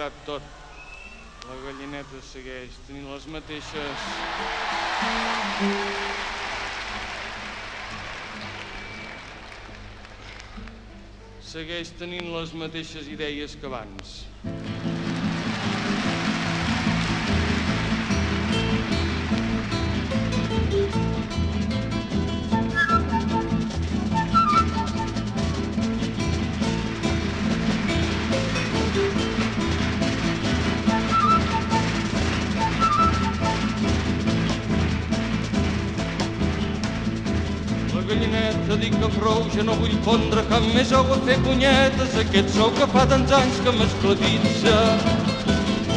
passat tot. La gallineta segueix tenint les mateixes... Segueix tenint les mateixes idees que abans. Gallineta, dic que prou, ja no vull pondre cap més ou a fer punyetes, aquest sou que fa tants anys que m'esclavitza.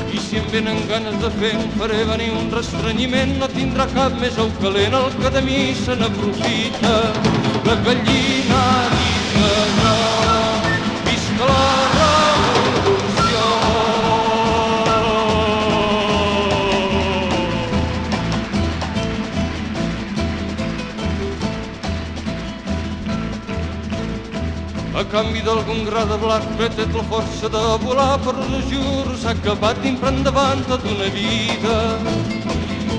I si em venen ganes de fer, em faré venir un restrenyiment, no tindrà cap més ou calent, el que de mi se n'aprofita. La gallina ha dit que no, visca la revolució. A canvi d'algun gra de blat que té la força de volar, però us juro, s'ha acabat d'imprar endavant tota una vida.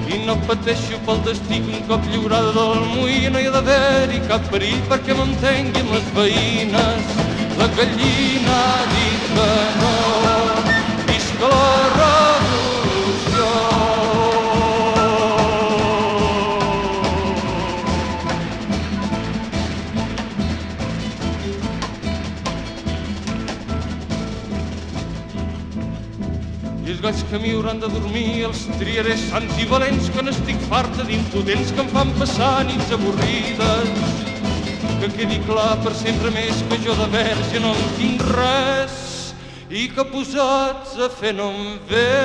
I no pateixo pel destí que un cop lliurada del moí no hi ha d'haver-hi cap perill perquè m'entengui amb les veïnes. La gallina ha dit que no, visca la revolució. I els galls que m'hi hauran de dormir els triaré sants i valents, que n'estic farta d'impudents que em fan passar nits avorrides. Que quedi clar per sempre més que jo de verge no en tinc res i que posats a fer no em ve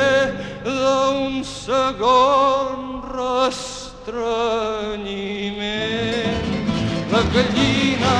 d'un segon restrenyiment. La gallina